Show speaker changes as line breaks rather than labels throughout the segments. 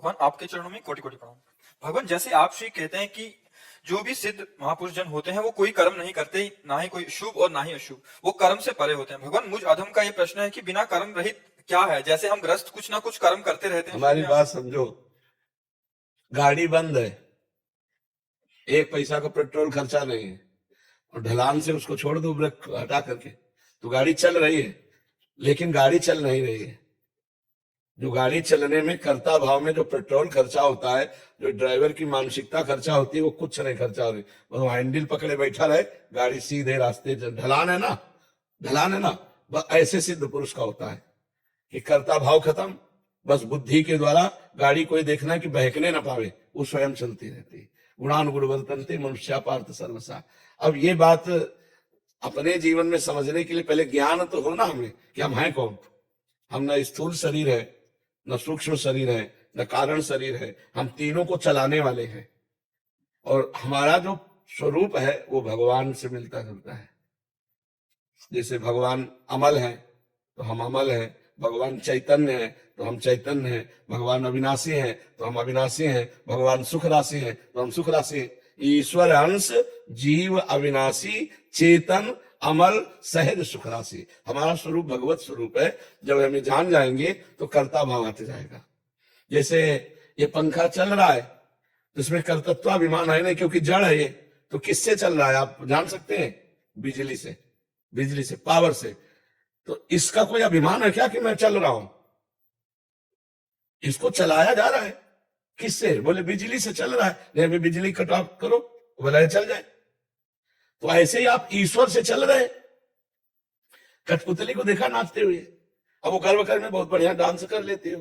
भगवान आपके चरणों में कोटि कोटि प्रणाम। भगवान जैसे आप श्री कहते हैं कि जो भी सिद्ध महापुरुष जन होते हैं वो कोई कर्म नहीं करते, ना ही कोई शुभ और ना ही अशुभ, वो कर्म से परे होते हैं। भगवान मुझ अधम का ये प्रश्न है कि बिना कर्म रहित क्या है? जैसे हम ग्रस्त कुछ ना कुछ कर्म करते रहते हैं।
हमारी बात समझो, गाड़ी बंद है, एक पैसा का पेट्रोल खर्चा नहीं है, और ढलान से उसको छोड़ दो ब्रेक हटा करके, तो गाड़ी चल रही है, लेकिन गाड़ी चल नहीं रही है। जो गाड़ी चलने में कर्ता भाव में जो पेट्रोल खर्चा होता है, जो ड्राइवर की मानसिकता खर्चा होती है, वो कुछ नहीं खर्चा हो रही। वो हैंडल पकड़े बैठा रहे, गाड़ी सीधे रास्ते, ढलान है ना, ढलान है ना, बस ऐसे सिद्ध पुरुष का होता है कि कर्ता भाव खत्म, बस बुद्धि के द्वारा गाड़ी कोई देखना कि बहकने ना पावे, वो स्वयं चलती रहती है। गुणान गुणवर्तन्ते मनुष्या पार्थ सर्वसा। अब ये बात अपने जीवन में समझने के लिए पहले ज्ञान तो हो ना हमें कि हम हैं कौन। हम न स्थूल शरीर है, न सूक्ष्म शरीर है, न कारण शरीर है, हम तीनों को चलाने वाले हैं। और हमारा जो स्वरूप है वो भगवान से मिलता जुलता है। जैसे भगवान अमल है तो हम अमल हैं, भगवान चैतन्य है तो हम चैतन्य हैं, भगवान अविनाशी हैं तो हम अविनाशी हैं, भगवान सुख राशि हैं तो हम सुख राशि हैं। ईश्वर अंश, जीव अविनाशी, चेतन, अमल, सहज सुख राशि, हमारा स्वरूप भगवत स्वरूप है। जब हमें जान जाएंगे तो कर्ता भाव आते जाएगा। जैसे ये पंखा चल रहा है तो इसमें कर्तत्वाभिमान है नहीं, क्योंकि जड़ है ये, तो किससे चल रहा है आप जान सकते हैं? बिजली से, बिजली से, पावर से। तो इसका कोई अभिमान है क्या कि मैं चल रहा हूं? इसको चलाया जा रहा है किससे? बोले बिजली से चल रहा है, नहीं अभी बिजली कट ऑफ करो, बोला चल जाए। तो ऐसे ही आप ईश्वर से चल रहे। कठपुतली को देखा नाचते हुए, अब वो गर्व कर में बहुत बढ़िया डांस कर लेती हो,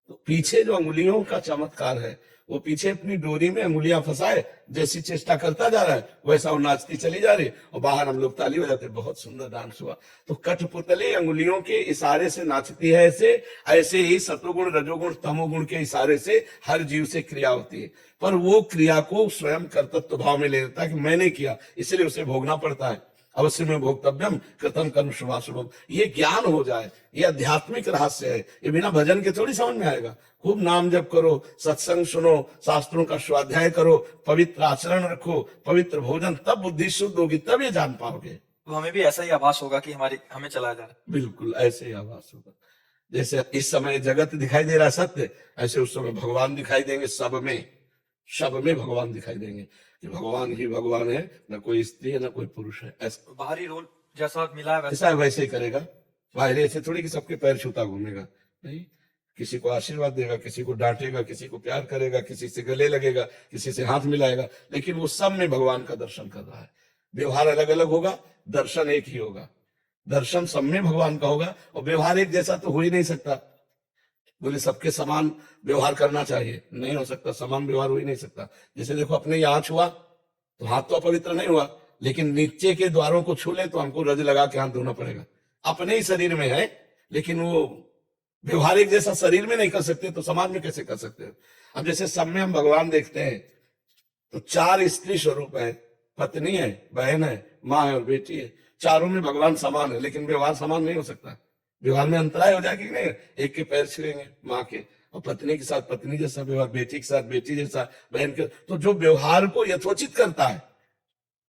तो पीछे जो अंगुलियों का चमत्कार है, वो पीछे अपनी डोरी में अंगुलियां फंसाए, जैसी चेष्टा करता जा रहा है वैसा वो नाचती चली जा रही, और बाहर हम लोग ताली बजाते, बहुत सुंदर डांस हुआ। तो कठपुतली अंगुलियों के इशारे से नाचती है। ऐसे ऐसे ही सतोगुण, रजोगुण, तमोगुण के इशारे से हर जीव से क्रिया होती है, पर वो क्रिया को स्वयं कर्तृत्व भाव में ले लेता है कि मैंने किया, इसलिए उसे भोगना पड़ता है। अवश्य में भोक्तव्यम कृतम कर्म शुभाशुभम। ये ज्ञान हो जाए, ये आध्यात्मिक रहस्य है, ये बिना भजन के थोड़ी समझ में आएगा। खूब नाम जप करो, सत्संग सुनो, शास्त्रों का स्वाध्याय करो, पवित्र आचरण रखो, पवित्र भोजन, तब बुद्धि शुद्ध होगी, तब ये जान पाओगे।
तो हमें भी ऐसा ही आभास होगा कि हमें चलाया जा रहा है।
बिल्कुल ऐसे ही आभास होगा। जैसे इस समय जगत दिखाई दे रहा है सत्य, ऐसे उस समय भगवान दिखाई देंगे। सब में भगवान दिखाई देंगे कि भगवान ही भगवान है, न कोई स्त्री है न कोई पुरुष है। ऐसा
बाहरी रोल जैसा मिला है
ऐसा वैसे ही करेगा। बाहरी ऐसे थोड़ी कि सबके पैर छूता घूमेगा, नहीं। किसी को आशीर्वाद देगा, किसी को डांटेगा, किसी को प्यार करेगा, किसी से गले लगेगा, किसी से हाथ मिलाएगा, लेकिन वो सब में भगवान का दर्शन कर रहा है। व्यवहार अलग अलग होगा, दर्शन एक ही होगा। दर्शन सब में भगवान का होगा, और व्यवहार एक जैसा तो हो ही नहीं सकता। बोले सबके समान व्यवहार करना चाहिए, नहीं हो सकता, समान व्यवहार हो ही नहीं सकता। जैसे देखो अपने यहाँ छुआ तो हाथ तो अपवित्र नहीं हुआ, लेकिन नीचे के द्वारों को छू ले तो हमको रज लगा के हाथ धोना पड़ेगा। अपने ही शरीर में है, लेकिन वो व्यवहारिक जैसा शरीर में नहीं कर सकते, तो समाज में कैसे कर सकते हो? अब जैसे सब में हम भगवान देखते हैं तो 4 स्त्री स्वरूप है, पत्नी है, बहन है, माँ है और बेटी है। चारों में भगवान समान है, लेकिन व्यवहार समान नहीं हो सकता। व्यवहार में अंतराय हो जाएगी कि नहीं? एक के पैर छिड़ेंगे माँ के, और पत्नी के साथ पत्नी जैसा व्यवहार, बेटी के साथ बेटी जैसा, बहन के। तो जो व्यवहार को यथोचित करता है,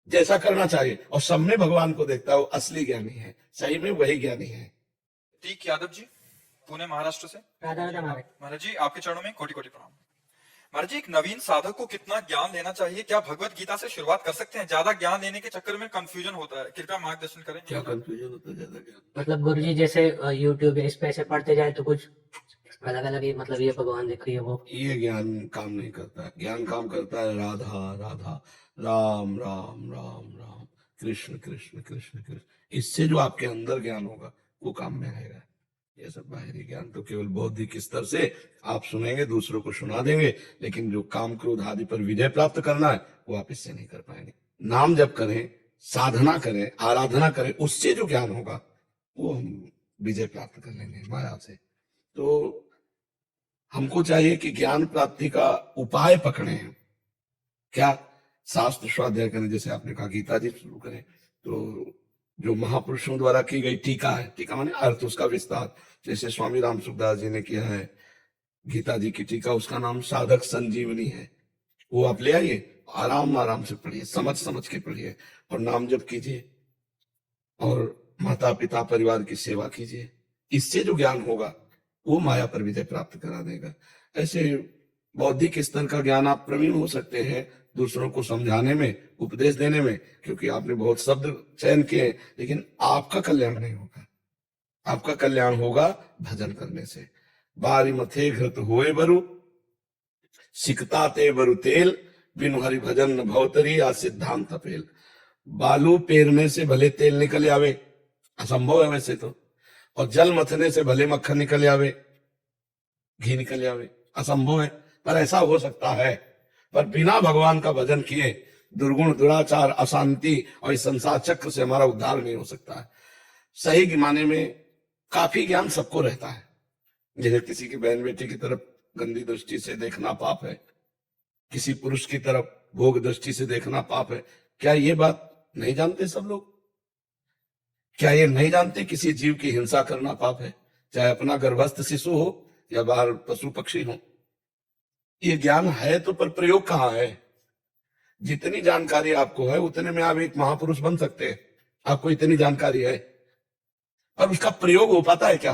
जैसा करना चाहिए, और सब में भगवान को देखता है, वो असली ज्ञानी है, सही में वही ज्ञानी है।
तीक यादव जी, पुणे महाराष्ट्र से।
राधा राधा महाराज।
महाराज जी आपके चरणों में कोटि कोटि प्रणाम। महाराज जी, एक नवीन साधक को कितना ज्ञान लेना चाहिए? क्या भगवत गीता से शुरुआत कर सकते हैं? ज्यादा ज्ञान लेने के चक्कर में कंफ्यूजन होता है, कृपया मार्गदर्शन करें।
क्या कंफ्यूजन होता है ज्यादा ज्ञान?
मतलब गुरु जी जैसे यूट्यूब इस पे ऐसे पढ़ते जाए तो कुछ अलग अलग ही, मतलब ये भगवान देखिए वो,
ये ज्ञान काम नहीं करता है। ज्ञान काम करता है राधा राधा, राम राम राम राम, कृष्ण कृष्ण कृष्ण कृष्ण। इससे जो आपके अंदर ज्ञान होगा वो काम में आएगा। ये सब बाहरी ज्ञान तो केवल बौद्धिक स्तर से आप सुनेंगे, दूसरों को सुना देंगे, लेकिन जो काम क्रोध आदि पर विजय प्राप्त करना है वो आप इससे नहीं कर पाएंगे। नाम जप करें, साधना करें, आराधना करें, उससे जो ज्ञान होगा वो हम विजय प्राप्त कर लेंगे माया से। तो हमको चाहिए कि ज्ञान प्राप्ति का उपाय पकड़े हैं। क्या? शास्त्र स्वाध्याय करें, जैसे आपने कहा गीता जी शुरू करें, तो जो महापुरुषों द्वारा की गई टीका है, टीका माने अर्थ, उसका विस्तार, जैसे स्वामी राम सुखदास जी ने किया है, गीता जी की टीका, उसका नाम साधक संजीवनी है। वो आप ले आइए, आराम आराम से पढ़िए, समझ समझ के पढ़िए, और नाम जप कीजिए, और माता पिता परिवार की सेवा कीजिए। इससे जो ज्ञान होगा वो माया पर विजय प्राप्त करा देगा। ऐसे बौद्धिक स्तर का ज्ञान आप प्रवीण हो सकते हैं दूसरों को समझाने में, उपदेश देने में, क्योंकि आपने बहुत शब्द चयन किए, लेकिन आपका कल्याण नहीं होगा। आपका कल्याण होगा भजन करने से। बारी मथे घृत होए बरु, सिकता ते बरु तेल, बिनु हरि भजन न भवतरी, आ सिद्धांत पेल। बालू पेरने से भले तेल निकल आवे, असंभव है वैसे तो, और जल मथने से भले मक्खन निकल आवे, घी निकल आवे, असंभव है, पर ऐसा हो सकता है। पर बिना भगवान का भजन किए दुर्गुण, दुराचार, अशांति और इस संसार चक्र से हमारा उद्धार नहीं हो सकता है। सही माने में काफी ज्ञान सबको रहता है। जैसे किसी की बहन बेटी की तरफ गंदी दृष्टि से देखना पाप है, किसी पुरुष की तरफ भोग दृष्टि से देखना पाप है। क्या ये बात नहीं जानते सब लोग? क्या ये नहीं जानते किसी जीव की हिंसा करना पाप है, चाहे अपना गर्भस्थ शिशु हो या बाहर पशु पक्षी हो? ये ज्ञान है तो, पर प्रयोग कहाँ है? जितनी जानकारी आपको है उतने में आप एक महापुरुष बन सकते हैं। आपको इतनी जानकारी है, पर उसका प्रयोग हो पाता है क्या?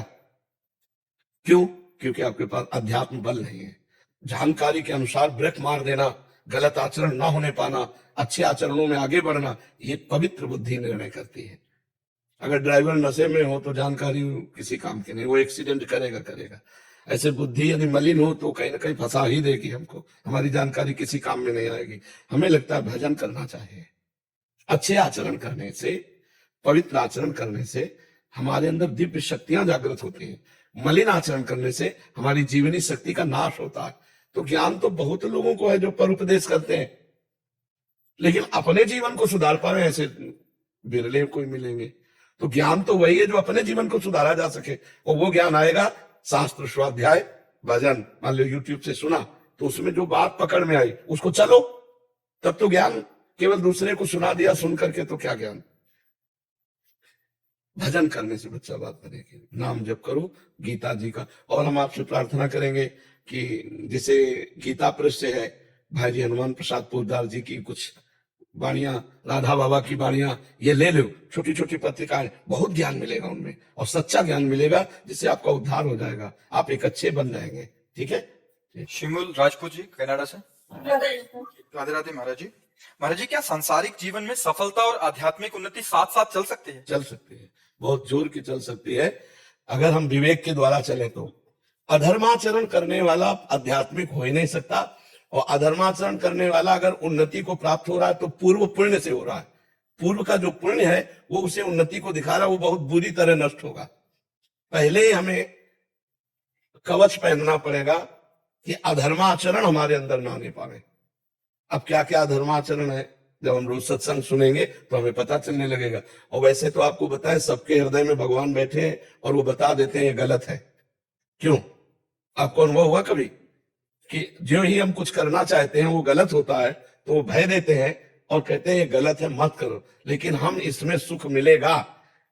क्यों? क्योंकि आपके पास अध्यात्म बल नहीं है। जानकारी के अनुसार ब्रेक मार देना, गलत आचरण ना होने पाना, अच्छे आचरणों में आगे बढ़ना, ये पवित्र बुद्धि निर्णय करती है। अगर ड्राइवर नशे में हो तो जानकारी किसी काम की नहीं, वो एक्सीडेंट करेगा। ऐसे बुद्धि यदि मलिन हो तो कहीं ना कहीं फंसा ही देगी हमको, हमारी जानकारी किसी काम में नहीं आएगी। हमें लगता है भजन करना चाहिए। अच्छे आचरण करने से, पवित्र आचरण करने से हमारे अंदर दिव्य शक्तियां जागृत होती हैं। मलिन आचरण करने से हमारी जीवनी शक्ति का नाश होता है। तो ज्ञान तो बहुत लोगों को है जो पर उपदेश करते हैं, लेकिन अपने जीवन को सुधार पाए ऐसे बिरले कोई मिलेंगे। तो ज्ञान तो वही है जो अपने जीवन को सुधारा जा सके, और वो ज्ञान आएगा शास्त्र, स्वाध्याय, भजन। मान लो यूट्यूब से सुना तो उसमें जो बात पकड़ में आई उसको चलो, तब तो ज्ञान। केवल दूसरे को सुना दिया सुन करके तो क्या ज्ञान? भजन करने से बच्चा बात बनेगी। नाम जप करो गीता जी का। और हम आपसे प्रार्थना करेंगे कि जिसे गीता प्रेस से है, भाई जी हनुमान प्रसाद पोद्दार जी की कुछ वाणियां, राधा बाबा की वाणियां, ये ले लो। छोटी छोटी पत्रिकाएं, बहुत ज्ञान मिलेगा उनमें, और सच्चा ज्ञान मिलेगा जिससे आपका उद्धार हो जाएगा, आप एक अच्छे बन जाएंगे। ठीक है।
शिमुल राजपूत जी कनाडा से। राधे राधे महाराज जी। महाराज जी, क्या सांसारिक जीवन में सफलता और आध्यात्मिक उन्नति साथ साथ चल सकते हैं?
चल सकती है, बहुत जोर की चल सकती है, अगर हम विवेक के द्वारा चले तो। अधर्माचरण करने वाला आध्यात्मिक हो ही नहीं सकता, और अधर्माचरण करने वाला अगर उन्नति को प्राप्त हो रहा है तो पूर्व पुण्य से हो रहा है। पूर्व का जो पुण्य है वो उसे उन्नति को दिखा रहा है, वो बहुत बुरी तरह नष्ट होगा। पहले ही हमें कवच पहनना पड़ेगा कि अधर्माचरण हमारे अंदर ना आने पावे। अब क्या क्या अधर्माचरण है, जब हम रोज सत्संग सुनेंगे तो हमें पता चलने लगेगा। और वैसे तो आपको बताएं, सबके हृदय में भगवान बैठे हैं और वो बता देते हैं ये गलत है। क्यों? आपको अनुभव हुआ कभी कि जो ही हम कुछ करना चाहते हैं वो गलत होता है तो वो भय देते हैं और कहते हैं ये गलत है, मत करो, लेकिन हम इसमें सुख मिलेगा,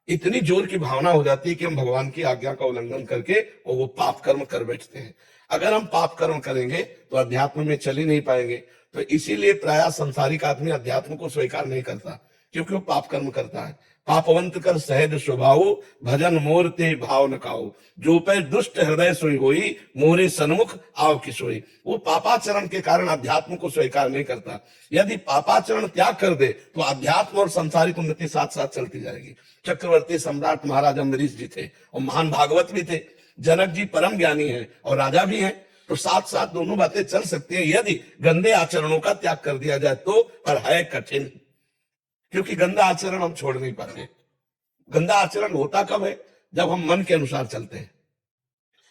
इतनी जोर की भावना हो जाती है कि हम भगवान की आज्ञा का उल्लंघन करके और वो पाप कर्म कर बैठते हैं। अगर हम पाप कर्म करेंगे तो अध्यात्म में चल ही नहीं पाएंगे। तो इसीलिए प्राय संसारिक आदमी अध्यात्म को स्वीकार नहीं करता, क्योंकि वो पाप कर्म करता है। पापवंत कर सहज स्वभाव, भजन मोर ते भाव न खाओ, जो पे दुष्ट हृदय सोई होई, मोरे सन्मुख आव की सोई। वो पापाचरण के कारण अध्यात्म को स्वीकार नहीं करता। यदि पापाचरण त्याग कर दे तो अध्यात्म और संसारिक उन्नति साथ साथ चलती जाएगी। चक्रवर्ती सम्राट महाराज अम्बरीश जी थे और महान भागवत भी थे, जनक जी परम ज्ञानी है और राजा भी है, तो साथ साथ दोनों बातें चल सकती है यदि गंदे आचरणों का त्याग कर दिया जाए तो। पर है कठिन, क्योंकि गंदा आचरण हम छोड़ नहीं पाते। गंदा आचरण होता कब है? जब हम मन के अनुसार चलते हैं।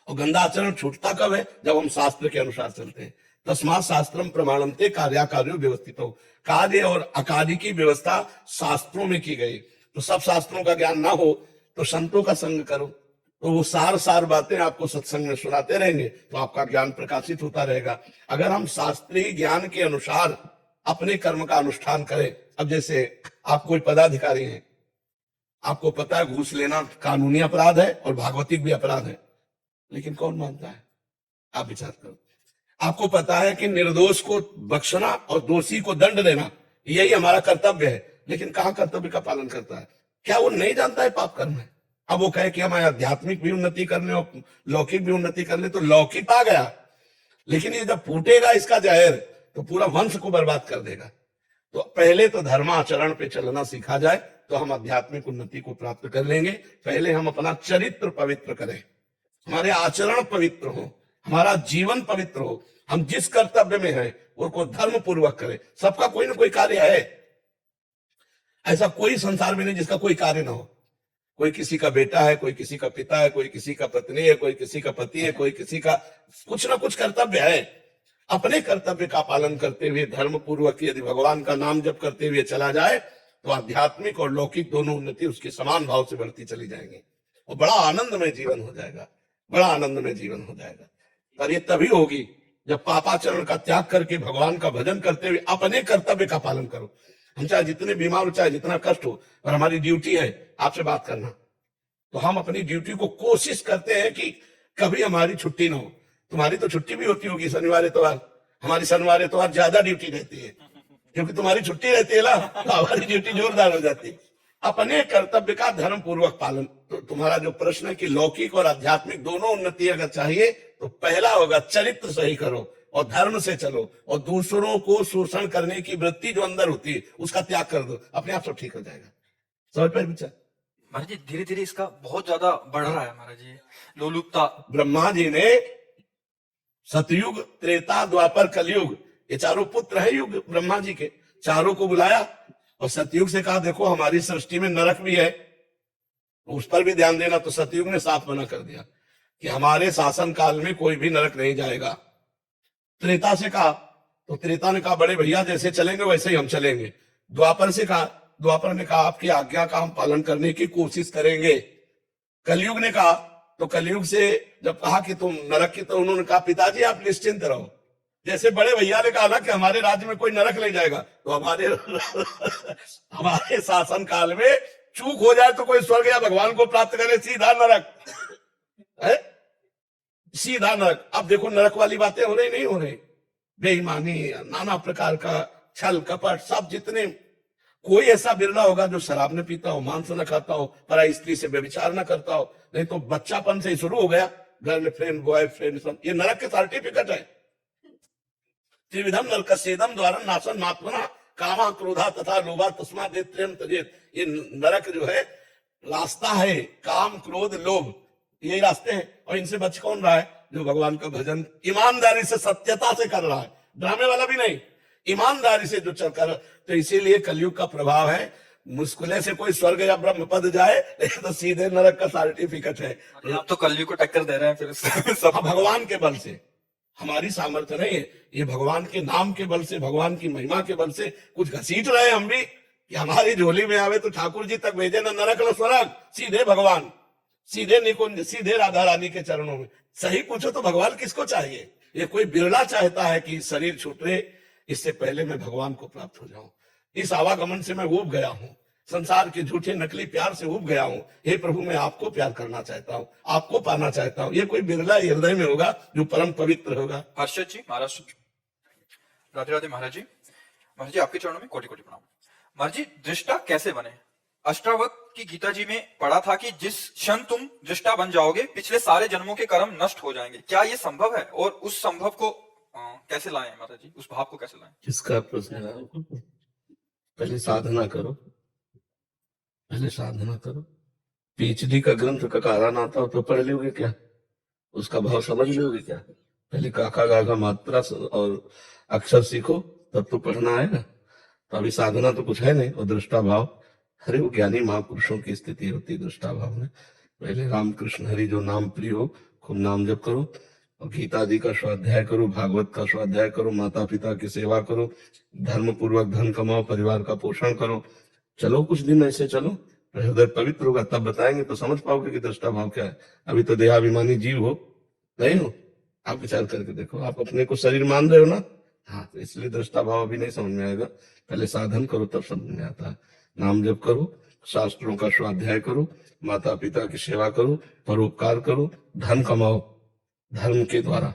और गंदा आचरण छूटता कब है? जब हम शास्त्र के अनुसार चलते हैं। तस्मात् शास्त्रम प्रमाणन्ते कार्याकार्यो व्यवस्थितो। कार्य और अकार्य की व्यवस्था शास्त्रों में की गई। तो सब शास्त्रों का ज्ञान ना हो तो संतों का संग करो, तो वो सार बातें आपको सत्संग में सुनाते रहेंगे तो आपका ज्ञान प्रकाशित होता रहेगा। अगर हम शास्त्रीय ज्ञान के अनुसार अपने कर्म का अनुष्ठान करें, अब जैसे आप कोई पदाधिकारी हैं, आपको पता है घूस लेना कानूनी अपराध है और भागवतिक भी अपराध है, लेकिन कौन मानता है? आप विचार करो। आपको पता है कि निर्दोष को बख्शना और दोषी को दंड देना यही हमारा कर्तव्य है, लेकिन कहाँ कर्तव्य का पालन करता है? क्या वो नहीं जानता है पाप कर्म है? अब वो कहे कि हम आध्यात्मिक भी उन्नति कर ले और लौकिक भी उन्नति कर ले, तो लौकिक आ गया, लेकिन ये जब फूटेगा इसका जहर तो पूरा वंश को बर्बाद कर देगा। तो पहले तो धर्माचरण पे चलना सीखा जाए तो हम आध्यात्मिक उन्नति को प्राप्त कर लेंगे। पहले हम अपना चरित्र पवित्र करें, हमारे आचरण पवित्र हो, हमारा जीवन पवित्र हो, हम जिस कर्तव्य में है उसको धर्म पूर्वक करें। सबका कोई ना कोई कार्य है, ऐसा कोई संसार में नहीं जिसका कोई कार्य ना हो। कोई किसी का बेटा है, कोई किसी का पिता है, कोई किसी का पत्नी है, कोई किसी का पति है, कोई किसी का कुछ ना कुछ कर्तव्य है। अपने कर्तव्य का पालन करते हुए धर्म पूर्वक यदि भगवान का नाम जप करते हुए चला जाए तो आध्यात्मिक और लौकिक दोनों उन्नति उसके समान भाव से बढ़ती चली जाएंगी और बड़ा आनंदमय जीवन हो जाएगा, बड़ा आनंदमय जीवन हो जाएगा। पर ये तभी होगी जब पापाचरण का त्याग करके भगवान का भजन करते हुए अपने कर्तव्य का पालन करो। हम चाहे जितने बीमार हो, चाहे जितना कष्ट हो, और हमारी ड्यूटी है आपसे बात करना, तो हम अपनी ड्यूटी को कोशिश करते हैं कि कभी हमारी छुट्टी ना हो। तुम्हारी तो छुट्टी भी होती होगी शनिवार इतवार, हमारी शनिवार इतवार ज्यादा ड्यूटी रहती है क्योंकि तुम्हारी छुट्टी रहती है ना, तो हमारी ड्यूटी जोरदार हो जाती है। अपने कर्तव्य का धर्म पूर्वक पालन। तो तुम्हारा जो प्रश्न है कि लौकिक और आध्यात्मिक दोनों उन्नति अगर चाहिए तो पहला होगा चरित्र सही करो और धर्म से चलो, और दूसरों को शोषण करने की वृत्ति जो अंदर होती है उसका त्याग कर दो, अपने आप सब ठीक हो जाएगा। समझ पाए विचार?
महाराज जी धीरे धीरे इसका बहुत ज्यादा बढ़ रहा है महाराज जी, लोलुपता।
ब्रह्मा जी ने सतयुग, त्रेता, द्वापर, कलयुग, ये चारों पुत्र है युग ब्रह्मा जी के, चारों को बुलाया और सतयुग से कहा देखो हमारी सृष्टि में नरक भी है, उस पर भी ध्यान देना। तो सतयुग ने साफ मना कर दिया कि हमारे शासन काल में कोई भी नरक नहीं जाएगा। त्रेता से कहा तो त्रेता ने कहा बड़े भैया जैसे चलेंगे वैसे ही हम चलेंगे। द्वापर से कहा, द्वापर ने कहा आपकी आज्ञा का हम पालन करने की कोशिश करेंगे। कलयुग ने कहा, तो कलयुग से जब कहा कि तुम नरक की, तो उन्होंने कहा पिताजी आप निश्चिंत रहो, जैसे बड़े भैया ने कहा ना कि हमारे राज्य में कोई नरक नहीं जाएगा, तो हमारे हमारे शासन काल में चूक हो जाए तो कोई स्वर्ग या भगवान को प्राप्त करे, सीधा नरक है, सीधा नरक। अब देखो नरक वाली बातें हो रही नहीं हो रही, बेईमानी, नाना प्रकार का छल कपट, सब जितने, कोई ऐसा बिरला होगा जो शराब न पीता हो, मांस न खाता हो, पराई स्त्री से व्यभिचार न करता हो, नहीं तो बच्चापन से ही शुरू हो गया गर्लफ्रेंड बॉयफ्रेंड सब। ये नरक के सर्टिफिकेट है। त्रिविधम नरकस्येदम द्वारा नाशन मात्मना कामा क्रोधा तथा लोभा तस्मा देत्रयम तजेत। ये नरक जो है रास्ता है, काम क्रोध लोभ, यही रास्ते हैं। और इनसे बच कौन रहा है? जो भगवान का भजन ईमानदारी से सत्यता से कर रहा है, ड्रामे वाला भी नहीं, ईमानदारी से जो चल कर। तो इसीलिए कलयुग का प्रभाव है, मुश्किल से कोई स्वर्ग या ब्रह्म पद जाए तो सीधे नरक का सर्टिफिकेट है।
आप तो कलयुग को टक्कर दे रहे हैं फिर सब।
भगवान के बल से, हमारी सामर्थ्य नहीं है, ये भगवान के नाम के बल से, भगवान की महिमा के बल से कुछ घसीट रहे हम भी कि हमारी झोली में आवे तो ठाकुर जी तक भेजे, न नरक न स्वर्ग, सीधे भगवान, सीधे निकुंज, सीधे राधा रानी के चरणों में। सही पूछो तो भगवान किसको चाहिए? ये कोई बिरला चाहता है कि शरीर छूटे, इससे पहले मैं भगवान को प्राप्त हो जाऊं। इस आवागमन से मैं ऊब गया हूं, संसार के झूठे नकली प्यार से ऊब गया हूं। हे प्रभु मैं आपको प्यार करना चाहता हूं, आपको पाना चाहता हूं। ये कोई बिरला हृदय में होगा जो परम पवित्र होगा।
हर्षद जी महाराज, राधे राधे महाराज जी। महाराज जी आपके चरणों में कोटि कोटि प्रणाम। महाराज जी दृष्टा कैसे बने? अष्टावक्र की गीता जी में पढ़ा था कि जिस क्षण तुम दृष्टा बन जाओगे पिछले सारे जन्मों के कर्म नष्ट हो जाएंगे। क्या ये संभव है और उस संभव को कैसे लाएं महाराज जी, उस भाव को कैसे लाएं?
किसका प्रश्न है? पहले साधना करो, पहले साधना करो। पीएचडी का ग्रंथ ककारान आता हो तो पढ़ लोगे क्या? उसका भाव समझ लोगे क्या? पहले काका गागा मात्रा और अक्षर सीखो तब तो पढ़ना आएगा। तो अभी साधना तो कुछ है नहीं, और दृष्टा भाव, अरे वो ज्ञानी महापुरुषों की स्थिति होती है दृष्टा भाव में। पहले रामकृष्ण हरि जो नाम प्रिय हो, खूब नाम जप करो, और गीता जी का स्वाध्याय करो, भागवत का स्वाध्याय करो, माता पिता की सेवा करो, धर्म पूर्वक धन कमाओ, परिवार का पोषण करो। चलो कुछ दिन ऐसे चलो, हृदय पवित्र होगा, तब बताएंगे तो समझ पाओगे कि दृष्टा भाव क्या है। अभी तो देहाभिमानी जीव हो, नहीं हो। आप विचार करके देखो, आप अपने को शरीर मान रहे हो ना, हाँ, तो इसलिए दृष्टा भाव अभी नहीं समझ में आएगा। पहले साधन करो तब समझ में आता है। नाम जप करो, शास्त्रों का स्वाध्याय करो, माता पिता की सेवा करो, परोपकार करो, धन कमाओ धर्म के द्वारा,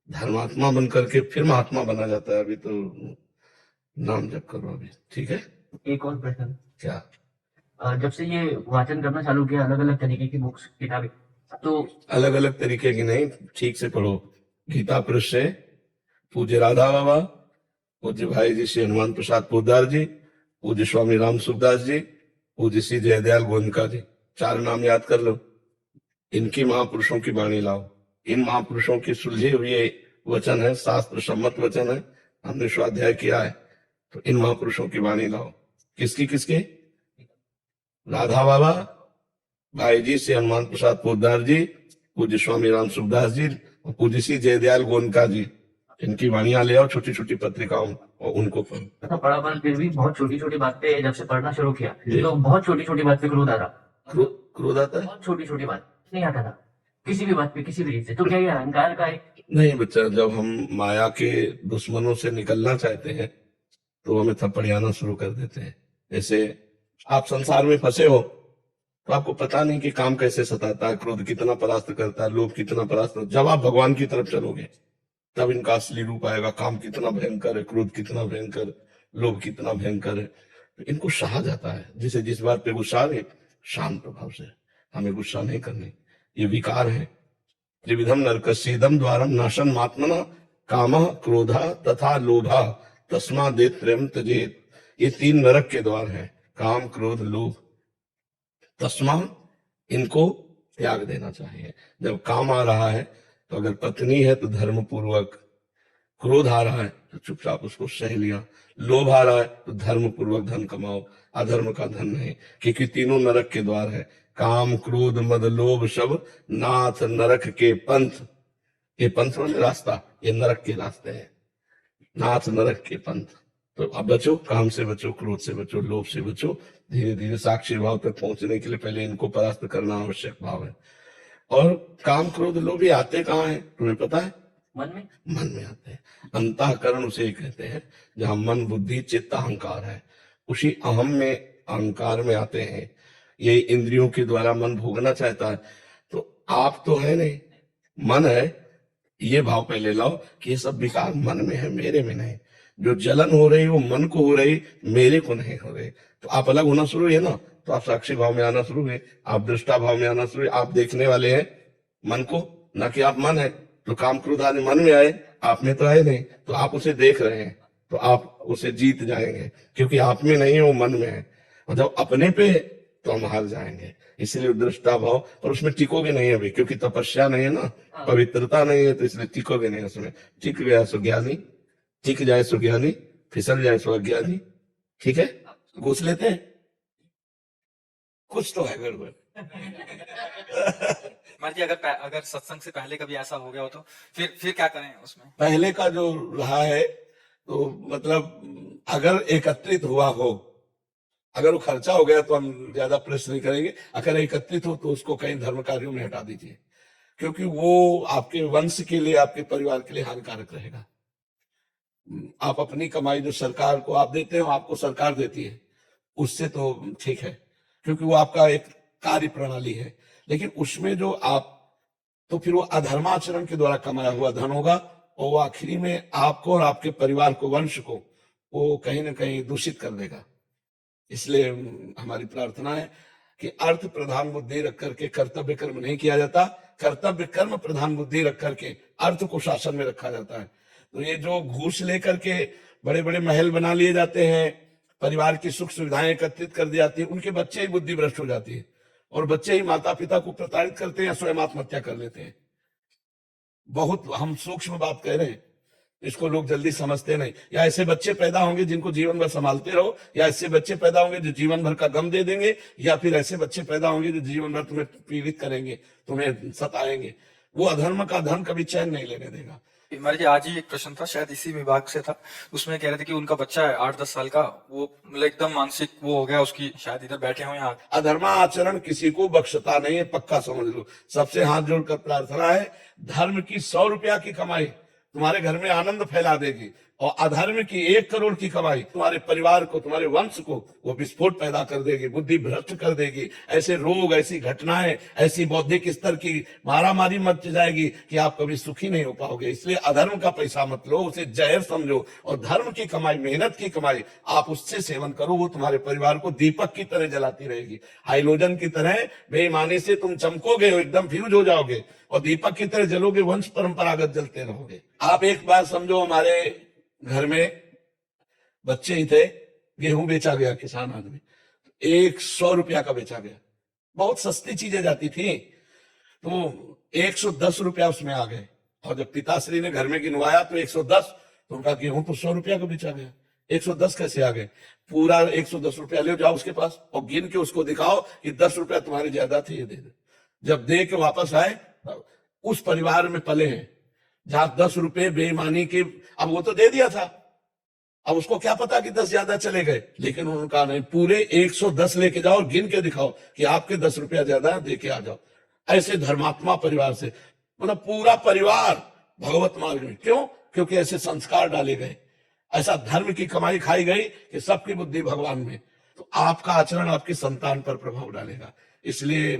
धर्मात्मा बन करके फिर महात्मा बना जाता है। अभी तो नाम जप करो अभी, ठीक है।
एक और प्रश्न,
क्या?
जब से ये वाचन करना चालू किया अलग अलग तरीके की बुक्स किताबें, तो
अलग अलग तरीके की नहीं, ठीक से पढ़ो। गीता पृष्ठ से पूज्य राधा बाबा, पूज्य भाई जी श्री हनुमान प्रसाद पोद्दार जी, पूज्य स्वामी राम सुखदास जी, पूज्य श्री जयदयाल गोयनका जी, 4 नाम याद कर लो। इनकी महापुरुषों की वाणी लाओ। इन महापुरुषों के सुलझे हुए वचन है, शास्त्र सम्मत वचन है, हमने स्वाध्याय किया है। तो इन महापुरुषों की वाणी लाओ। किसकी किसकी? राधा बाबा, भाई जी श्री हनुमान प्रसाद पोद्दार जी, पूज्य स्वामी राम सुखदास जी और पूज्य श्री जयदयाल गोयनका जी। इनकी वाणियां ले आओ, छोटी छोटी पत्रिकाओं, और उनको पढ़ो।
ऐसा पढ़ा, पर फिर भी बहुत छोटी छोटी बातें जब से पढ़ना शुरू किया
जी।
तो बहुत छोटी छोटी बात पे क्रोध आ रहा,
क्रोध आता है?
बहुत छोटी छोटी बात नहीं आता था किसी भी बात पे, किसी भी चीज से। तो क्या ये अहंकार का एक
नहीं बच्चा, जब हम माया के दुश्मनों से निकलना चाहते हैं तो हमें थप्पड़ियाना शुरू कर देते हैं। जैसे आप संसार में फंसे हो तो आपको पता नहीं कि काम कैसे सताता है, क्रोध कितना परास्त करता है, लोभ कितना परास्त। जब आप भगवान की तरफ चलोगे तब इनका असली रूप आएगा। काम कितना भयंकर है, क्रोध कितना भयंकर, लोभ कितना भयंकर है। तो इनको सहा जाता है। जिसे जिस बात पे गुस्सा है, शांत प्रभाव से, हमें गुस्सा नहीं करनी। ये विकार है। त्रिविधम नरकस्येदम द्वारम नाशन मात्मना कामः क्रोधः तथा लोभः तस्मादेत त्रयम् त्यजेत। ये 3 नरक के द्वार हैं, काम क्रोध लोभ। तस्मा, इनको त्याग देना चाहिए। जब काम आ रहा है तो अगर पत्नी है तो धर्म पूर्वक, क्रोध आ रहा है तो चुपचाप उसको सह लिया, लोभ आ रहा है तो धर्म पूर्वक धन कमाओ, अधर्म का धन नहीं। क्योंकि तीनों नरक के द्वार है, काम क्रोध मद लोभ सब नाथ नरक के पंथ। ये पंथ मतलब रास्ता, ये नरक के रास्ते हैं, नाथ नरक के पंथ। तो अब बचो, काम से बचो, क्रोध से बचो, लोभ से बचो। धीरे धीरे साक्षी भाव तक पहुंचने के लिए पहले इनको परास्त करना आवश्यक भाव है। और काम क्रोध लोभ ये आते कहाँ हैं तुम्हें पता है?
मन में,
मन में आते हैं। अंतःकरण उसे कहते हैं जहां मन बुद्धि चित्त अहंकार है। उसी अहम में, अहंकार में आते हैं। ये इंद्रियों के द्वारा मन भोगना चाहता है। तो आप तो है नहीं, मन है। ये भाव पहले लाओ कि ये सब विकार मन में है, मेरे में नहीं। जो जलन हो रही वो मन को हो रही, मेरे को नहीं हो रही। तो आप अलग होना शुरू हुए ना, तो आप साक्षी भाव में आना शुरू हुए, आप दृष्टा भाव में आना शुरू हुए। आप देखने वाले हैं मन को, ना कि आप मन है। तो काम क्रोध आदि मन में आए, आप में तो आए नहीं, तो आप उसे देख रहे हैं, तो आप उसे जीत जाएंगे। क्योंकि आप में नहीं है, वो मन में है। और जब अपने पे तो हम हार जाएंगे। इसलिए दृष्टा भाव, पर उसमें टिकोगे नहीं अभी, क्योंकि तपस्या नहीं है ना, पवित्रता नहीं है, तो इसलिए टिकोगे नहीं उसमें। टिक गया सो ज्ञानी, टिक जाए सो ज्ञानी, फिसल जाए सो अज्ञानी। ठीक है, घुस लेते हैं, कुछ तो है गड़बड़।
महाराज जी, अगर सत्संग से पहले कभी ऐसा हो गया हो तो फिर क्या करें उसमें?
पहले का जो रहा है तो मतलब अगर एकत्रित हुआ हो, अगर वो खर्चा हो गया तो हम ज्यादा प्रेस नहीं करेंगे। अगर एकत्रित हो तो उसको कई धर्म कार्यों में हटा दीजिए, क्योंकि वो आपके वंश के लिए, आपके परिवार के लिए हानिकारक रहेगा। आप अपनी कमाई जो सरकार को आप देते हो, आपको सरकार देती है, उससे तो ठीक है, क्योंकि वो आपका एक कार्य प्रणाली है। लेकिन उसमें जो आप, तो फिर वो अधर्माचरण के द्वारा कमाया हुआ धन होगा, और वो आखिरी में आपको और आपके परिवार को, वंश को, वो कहीं ना कहीं दूषित कर देगा। इसलिए हमारी प्रार्थना है कि अर्थ प्रधान बुद्धि रख करके कर्तव्य कर्म नहीं किया जाता, कर्तव्य कर्म प्रधान बुद्धि रख करके अर्थ को शासन में रखा जाता है। तो ये जो घूस लेकर के बड़े बड़े महल बना लिए जाते हैं, परिवार की सुख सुविधाएं एकत्रित कर दी जाती है, उनके बच्चे ही बुद्धि भ्रष्ट हो जाती है, और बच्चे ही माता पिता को प्रताड़ित करते हैं, स्वयं आत्महत्या कर लेते हैं। बहुत हम सूक्ष्म बात कह रहे हैं, इसको लोग जल्दी समझते नहीं। या ऐसे बच्चे पैदा होंगे जिनको जीवन भर संभालते रहो, या ऐसे बच्चे पैदा होंगे जो जीवन भर का गम दे देंगे, या फिर ऐसे बच्चे पैदा होंगे जो जीवन भर तुम्हें पीड़ित करेंगे, तुम्हें सताएंगे। वो अधर्म का धन कभी चैन नहीं लेने देगा।
महाराज जी, आज ही एक प्रश्न था, शायद इसी विभाग से था। उसमें कह रहे थे कि उनका बच्चा है 8-10 साल का, वो मतलब एकदम मानसिक वो हो गया उसकी, शायद इधर बैठे हुए यहाँ।
अधर्मा आचरण किसी को बख्शता नहीं है, पक्का समझ लो। सबसे हाथ जोड़कर प्रार्थना है, धर्म की 100 रुपया की कमाई तुम्हारे घर में आनंद फैला देगी, और अधर्म की 1 करोड़ की कमाई तुम्हारे परिवार को, तुम्हारे वंश को वो विस्फोट पैदा कर देगी, बुद्धि भ्रष्ट कर देगी। ऐसे रोग, ऐसी घटनाएं, ऐसी बौद्धिक स्तर की मारामारी मच जाएगी कि आप कभी सुखी नहीं हो पाओगे। इसलिए अधर्म का पैसा मत लो, उसे जहर समझो, और धर्म की कमाई, मेहनत की कमाई आप उससे सेवन करो। वो तुम्हारे परिवार को दीपक की तरह जलाती रहेगी, हाइलोजन की तरह। बेईमानी से तुम चमकोगे, एकदम फ्यूज हो जाओगे, और दीपक की तरह जलोगे, वंश परंपरागत जलते रहोगे। आप एक बात समझो, हमारे घर में बच्चे ही थे, गेहूं बेचा गया, किसान आदमी 100 रुपया का बेचा गया। बहुत सस्ती चीजें जाती थी, तो 110 रुपया उसमें आ गए। और जब पिताश्री ने घर में गिनवाया तो 110, तो उनका गेहूं तो 100 रुपया का बेचा गया। 110 कैसे आ गए? पूरा 110 रुपया ले जाओ उसके पास और गिन के उसको दिखाओ कि 10 रुपया तुम्हारी ज्यादा थी, ये दे दे। जब दे के वापस आए, उस परिवार में पले हैं जहां 10 रुपए बेईमानी की, अब वो तो दे दिया था, अब उसको क्या पता कि 10 ज्यादा चले गए, लेकिन उन्होंने कहा नहीं, पूरे 110 लेके जाओ और गिन के दिखाओ कि आपके 10 रुपया ज्यादा दे के आ जाओ। ऐसे धर्मात्मा परिवार से, मतलब पूरा परिवार भगवत मार्ग में। क्यों? क्योंकि ऐसे संस्कार डाले गए, ऐसा धर्म की कमाई खाई गई कि सबकी बुद्धि भगवान में। तो आपका आचरण आपकी संतान पर प्रभाव डालेगा। इसलिए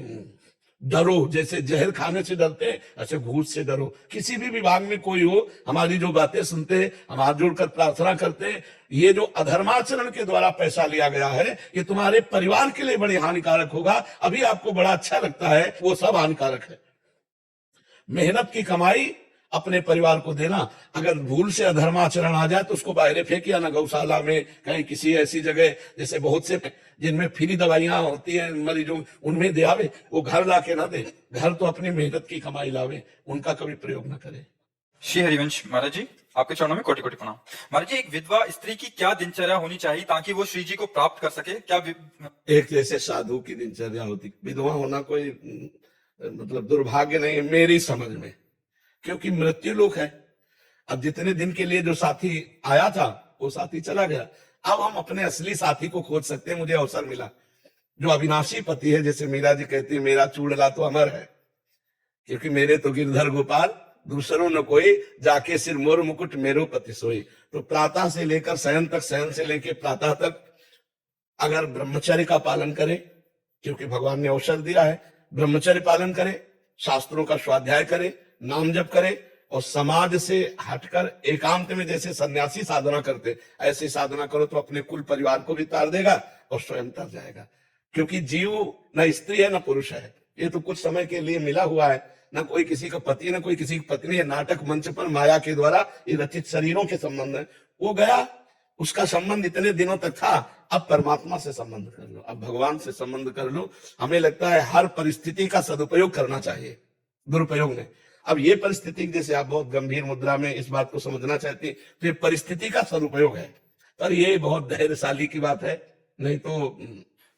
डरो, जैसे जहर खाने से डरते हैं, ऐसे भूत से डरो। किसी भी विभाग में कोई हो, हमारी जो बातें सुनते हैं, हम हाथ जोड़कर प्रार्थना करते हैं, ये जो अधर्माचरण के द्वारा पैसा लिया गया है, ये तुम्हारे परिवार के लिए बड़ी हानिकारक होगा। अभी आपको बड़ा अच्छा लगता है, वो सब हानिकारक है। मेहनत की कमाई अपने परिवार को देना, अगर भूल से अधर्माचरण आ जाए तो उसको बाहर फेंकिया ना, गौशाला में, कहीं किसी ऐसी जगह, जैसे बहुत से जिनमें फ्री दवाइयां होती हैं मरीजों, उनमें दे आवे, वो घर लाके ना दे। घर तो अपनी मेहनत की कमाई लावे, उनका कभी प्रयोग ना करे।
श्री हरिवंश महाराज जी, आपके चरणों में कोटि कोटि प्रणाम। महाराज जी, एक विधवा स्त्री की क्या दिनचर्या होनी चाहिए ताकि वो श्री जी को प्राप्त कर सके? क्या
एक जैसे साधु की दिनचर्या होती, विधवा होना कोई मतलब दुर्भाग्य नहीं है मेरी समझ में, क्योंकि मृत्यु लोक है। अब जितने दिन के लिए जो साथी आया था वो साथी चला गया, अब हम अपने असली साथी को खोज सकते हैं। मुझे अवसर मिला, जो अविनाशी पति है, जैसे मीरा जी कहती है, मेरा चूड़ला तो अमर है, क्योंकि मेरे तो गिरधर गोपाल दूसरों न कोई, जाके सिर मोर मुकुट मेरो पति सोई। तो प्रातः से लेकर शयन तक, शयन से लेकर प्रातः तक अगर ब्रह्मचर्य का पालन करे, क्योंकि भगवान ने अवसर दिया है, ब्रह्मचर्य पालन करे, शास्त्रों का स्वाध्याय करे, नाम जप करे, और समाज से हटकर एकांत में जैसे सन्यासी साधना करते, ऐसी साधना करो तो अपने कुल परिवार को भी तार देगा और स्वयं तर जाएगा। क्योंकि जीव न स्त्री है न पुरुष है, ये तो कुछ समय के लिए मिला हुआ है, न कोई किसी का पति न कोई किसी की पत्नी है। नाटक मंच पर माया के द्वारा ये रचित शरीरों के संबंध है, वो गया, उसका संबंध इतने दिनों तक था, अब परमात्मा से संबंध कर लो, अब भगवान से संबंध कर लो। हमें लगता है हर परिस्थिति का सदुपयोग करना चाहिए, दुरुपयोग नहीं। अब ये परिस्थिति, जैसे आप बहुत गंभीर मुद्रा में इस बात को समझना चाहती, तो ये परिस्थिति का सदुपयोग है, पर ये बहुत धैर्यशाली की बात है। नहीं तो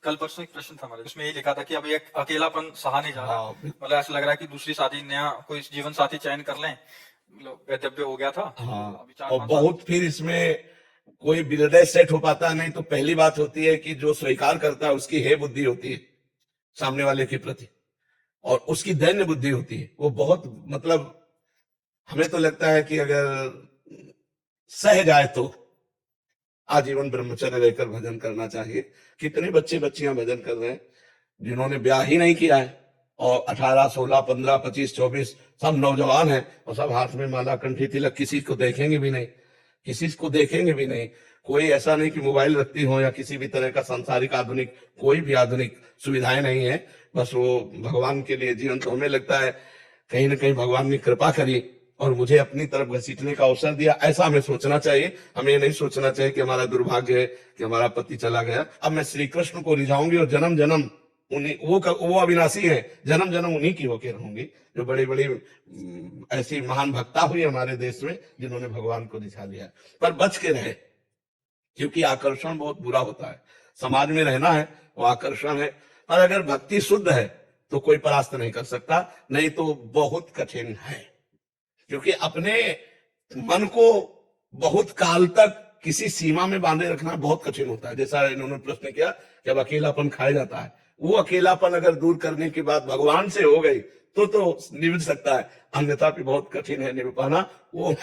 कल परसों एक प्रश्न था हमारे, उसमें ये लिखा था कि अब ये अकेलापन सहा नहीं जा रहा,
हाँ,
मतलब ऐसा लग रहा है कि दूसरी शादी, नया कोई जीवन साथी चयन कर लें, मतलब वैधव्य हो गया था।
हाँ,
अभी 4-5
और
साल-
बहुत फिर इसमें कोई हृदय सेट हो पाता नहीं। तो पहली बात होती है कि जो स्वीकार करता है उसकी है बुद्धि होती है सामने वाले के प्रति, और उसकी दैन्य बुद्धि होती है। वो बहुत, मतलब हमें तो लगता है कि अगर सह जाए तो आजीवन ब्रह्मचर्य रहकर भजन करना चाहिए। कितने बच्चे बच्चियां भजन कर रहे हैं जिन्होंने ब्याह ही नहीं किया है, और 18, 16, 15, 25, 24 सब नौजवान हैं, और सब हाथ में माला, कंठी तिलक, किसी को देखेंगे भी नहीं, किसी को देखेंगे भी नहीं। कोई ऐसा नहीं कि मोबाइल रखती हो या किसी भी तरह का सांसारिक आधुनिक, कोई भी आधुनिक सुविधाएं नहीं है, बस वो भगवान के लिए जीवन। तो हमें लगता है कहीं ना कहीं भगवान ने कृपा करी और मुझे अपनी तरफ घसीटने का अवसर दिया, ऐसा हमें सोचना चाहिए। हमें नहीं सोचना चाहिए कि हमारा दुर्भाग्य है कि हमारा पति चला गया। अब मैं श्री कृष्ण को रिझाऊंगी और जन्म जन्म उन्हीं, वो अविनाशी है, जन्म जन्म उन्हीं की होकर रहूंगी, जो बड़ी बड़ी ऐसी महान भक्ता हुई हमारे देश में जिन्होंने भगवान को रिझा लिया। पर बच के रहे, क्योंकि आकर्षण बहुत बुरा होता है। समाज में रहना है, वो आकर्षण है, पर अगर भक्ति शुद्ध है तो कोई परास्त नहीं कर सकता, नहीं तो बहुत कठिन है। क्योंकि अपने मन को बहुत काल तक किसी सीमा में बांधे रखना बहुत कठिन होता है। जैसा इन्होंने प्रश्न किया कि अब अकेलापन खाया जाता है, वो अकेलापन अगर दूर करने की बात भगवान से हो गई तो निभ सकता है, अन्यथा भी बहुत कठिन है निभ पाना। वो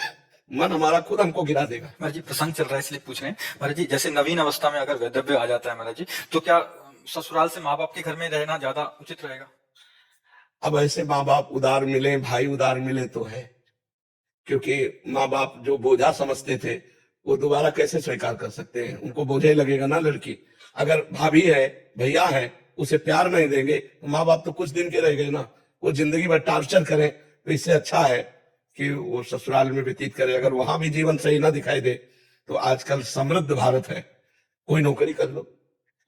मन हमारा खुद हमको गिरा देगा।
महाराज जी प्रसंग चल रहा है इसलिए पूछ रहे हैं। महाराज जी जैसे नवीन अवस्था में अगर वैधव्य आ जाता है महाराज जी, तो क्या ससुराल से माँ बाप के घर में रहना ज्यादा उचित रहेगा?
अब ऐसे माँ बाप उदार मिले, भाई उदार मिले तो है, क्योंकि माँ बाप जो बोझा समझते थे वो दोबारा कैसे स्वीकार कर सकते हैं? उनको बोझा ही लगेगा ना। लड़की अगर भाभी है, भैया है, उसे प्यार नहीं देंगे तो माँ बाप तो कुछ दिन के रह गए ना, वो जिंदगी भर टार्चर करें। तो इससे अच्छा है कि वो ससुराल में व्यतीत करे। अगर वहां भी जीवन सही ना दिखाई दे तो आजकल समृद्ध भारत है, कोई नौकरी कर लो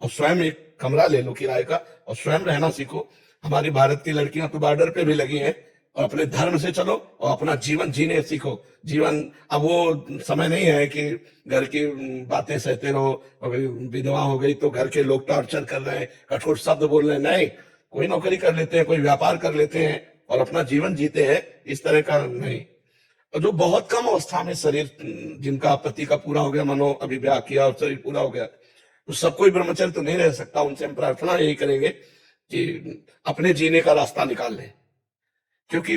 और स्वयं एक कमरा ले लो किराए का और स्वयं रहना सीखो। हमारी भारत की लड़कियां तो बॉर्डर पे भी लगी हैं, और अपने धर्म से चलो और अपना जीवन जीने सीखो। जीवन अब वो समय नहीं है कि घर की बातें सहते रहो, और विधवा हो गई तो घर के लोग टॉर्चर कर रहे हैं, कठोर शब्द बोल रहे हैं। नहीं, कोई नौकरी कर लेते हैं, कोई व्यापार कर लेते हैं और अपना जीवन जीते हैं। इस तरह का नहीं। और जो बहुत कम अवस्था में शरीर जिनका पति का पूरा हो गया, मनो अभिव्याह किया और शरीर पूरा हो गया, तो सब कोई ब्रह्मचर्य तो नहीं रह सकता। उनसे हम प्रार्थना यही करेंगे कि अपने जीने का रास्ता निकाल लें, क्योंकि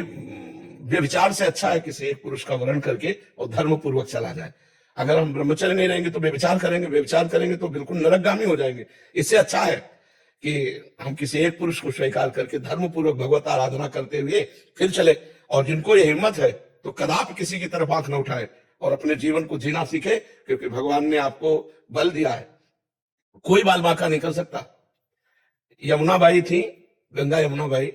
व्यभिचार से अच्छा है किसी एक पुरुष का वर्ण करके और धर्म पूर्वक चला जाए। अगर हम ब्रह्मचर्य नहीं रहेंगे तो व्यभिचार करेंगे, व्यभिचार करेंगे तो बिल्कुल नरकगामी हो जाएंगे। इससे अच्छा है कि हम किसी एक पुरुष को स्वीकार करके धर्म पूर्वक भगवत आराधना करते हुए फिर चले। और जिनको ये हिम्मत है तो कदापि किसी की तरफ आंख न उठाए और अपने जीवन को जीना सीखे, क्योंकि भगवान ने आपको बल दिया है, कोई बाल बांका नहीं कर सकता। यमुना बाई थी, गंगा यमुना बाई,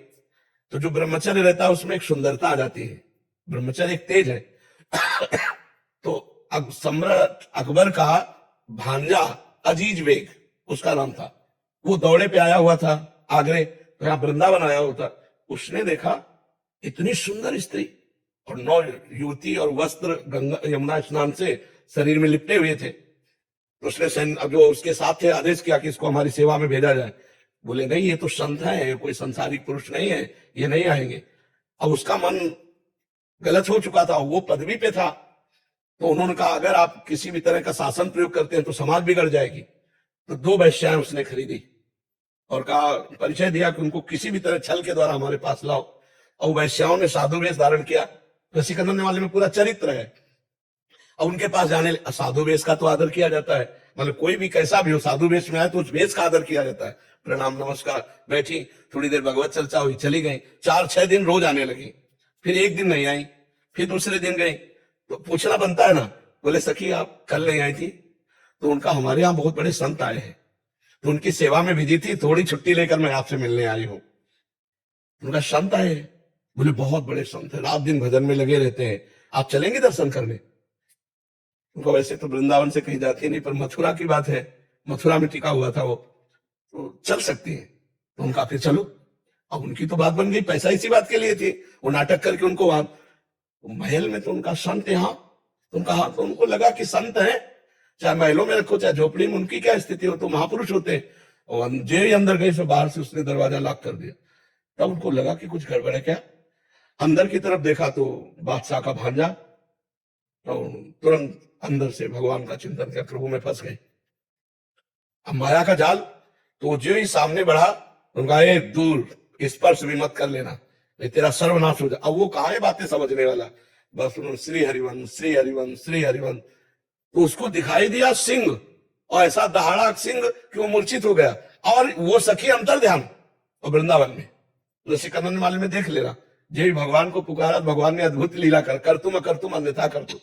तो जो ब्रह्मचर्य रहता है उसमें एक सुंदरता आ जाती है। ब्रह्मचर्य एक तेज है। तो अब सम्राट अकबर का भांजा अजीज बेग उसका नाम था, वो दौड़े पे आया हुआ था आगरे, तो यहाँ वृंदावन आया हुआ था। उसने देखा इतनी सुंदर स्त्री और 9 युवती और वस्त्र गंगा यमुना स्नान से शरीर में लिपटे हुए थे। तो उसने जो उसके साथ थे आदेश किया कि इसको हमारी सेवा में भेजा जाए। बोले नहीं, ये तो संत है, कोई संसारिक पुरुष नहीं है, ये नहीं आएंगे। अब उसका मन गलत हो चुका था, वो पदवी पे था। तो उन्होंने कहा अगर आप किसी भी तरह का शासन प्रयोग करते हैं तो समाज बिगड़ जाएगी। तो 2 वेश्याएं उसने खरीदी और कहा, परिचय दिया कि उनको किसी भी तरह छल के द्वारा हमारे पास लाओ। और वैश्याओं ने साधु वेश धारण किया। रसी करने वाले में पूरा चरित्र है। और उनके पास जाने, साधु वेश का तो आदर किया जाता है, मतलब कोई भी कैसा भी हो साधु वेश में आए तो उस वेश का आदर किया जाता है। प्रणाम नमस्कार, बैठी, थोड़ी देर भगवत चर्चा हुई, चली गई। 4-6 दिन रोज आने लगी, फिर एक दिन नहीं आई, फिर दूसरे दिन गई। तो पूछना बनता है ना, बोले सखी आप कल नहीं आई थी? तो उनका हमारे यहाँ बहुत बड़े संत आए हैं, तो उनकी सेवा में विधि थी, थोड़ी छुट्टी लेकर मैं आपसे मिलने आई हूँ। उनका संत आए? बोले बहुत बड़े संत है, रात दिन भजन में लगे रहते हैं, आप चलेंगे दर्शन करने? उनको वैसे तो वृंदावन से कहीं जाती नहीं, पर मथुरा की बात है, मथुरा में टिका हुआ था वो, तो चल सकती है। तो उनका फिर चलो। अब उनकी तो बात बन गई, पैसा इसी बात के लिए थी, वो नाटक करके उनको वहां महल में, तो उनका संत यहाँ, तो उनका हाँ, तो उनको लगा कि संत है, चाहे महलों में रखो चाहे झोपड़ी में, उनकी क्या स्थिति हो, तो महापुरुष होते हैं। और जो ही अंदर गए तो बाहर से उसने दरवाजा लॉक कर दिया। तब उनको लगा कि कुछ गड़बड़ है क्या। अंदर की तरफ देखा तो बादशाह का भांजा, तो तुरंत अंदर से भगवान का चिंतन किया, प्रभु में फंस गए। अब माया का जाल, तो जो ही सामने बढ़ा उनका एक दूर, स्पर्श भी मत कर लेना, नहीं तेरा सर्वनाश हो जाए। अब वो कहा है बातें समझने वाला, बस उन्होंने श्री हरिवंश श्री हरिवंश श्री हरिवंश, तो उसको दिखाई दिया सिंह, और ऐसा दहाड़ा सिंह कि वो मूर्छित हो गया। और वो सखी अंतर ध्यान और वृंदावन में रसिकानंद माल में देख लेना, जब भगवान को पुकारा भगवान ने अद्भुत लीला कर तुम अन्यथा कर तुम।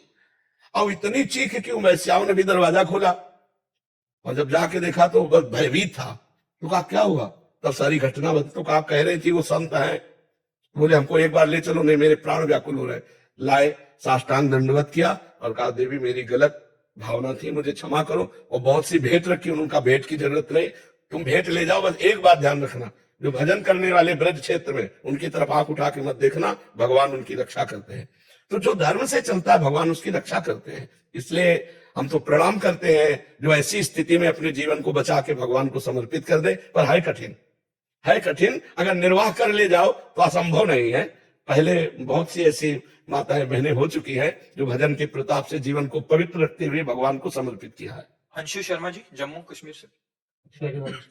अब इतनी चीख कि वैश्याओं ने भी दरवाजा खोला, और जब जाके देखा तो बस भयभीत था। तो कहा क्या हुआ? तब सारी घटना बता। तो कहा कह रही थी वो संत है, बोले हमको एक बार ले चलो, नहीं मेरे प्राण व्याकुल हो रहे। लाए, साष्टांग दंडवत किया और कहा देवी मेरी गलत भावना थी, मुझे क्षमा करो। और बहुत सी भेंट रखी, उनका भेंट की जरूरत नहीं, तुम भेंट ले जाओ। बस एक बात ध्यान रखना, जो भजन करने वाले ब्रज क्षेत्र में उनकी तरफ आंख उठा के मत देखना, भगवान उनकी रक्षा करते हैं। तो जो धर्म से चलता है भगवान उसकी रक्षा करते हैं। इसलिए हम तो प्रणाम करते हैं जो ऐसी स्थिति में अपने जीवन को बचा के भगवान को समर्पित कर दे, पर है कठिन, है कठिन। अगर निर्वाह कर ले जाओ तो असंभव नहीं है। पहले बहुत सी ऐसी माताएं बहनें हो चुकी हैं जो भजन के प्रताप से जीवन को पवित्र रखते हुए भगवान को समर्पित किया है।
अंशु शर्मा जी, जम्मू कश्मीर से।
श्री हरिवंश।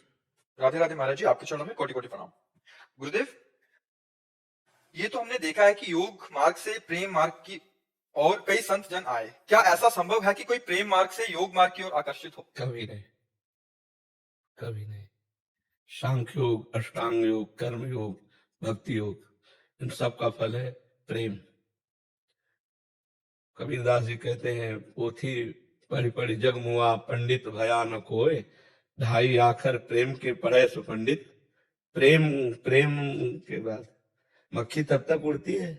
राधे राधे महाराज जी, आपके चरणों में कोटि कोटि प्रणाम। गुरुदेव, ये तो हमने देखा है कि योग मार्ग से प्रेम मार्ग की और कई संत जन आए, क्या ऐसा संभव है कि कोई प्रेम मार्ग से योग मार्ग की ओर आकर्षित हो?
कभी नहीं, कभी नहीं। सांख्य योग, अष्टांग योग, कर्म योग, भक्ति योग, इन सब का फल है प्रेम। कबीरदास जी कहते हैं, पोथी पढ़ी पढ़ी जग मुआ, पंडित भया न कोय, ढाई आखर प्रेम के पढ़े सो पंडित। प्रेम, प्रेम के बाद मक्खी तब तक उड़ती है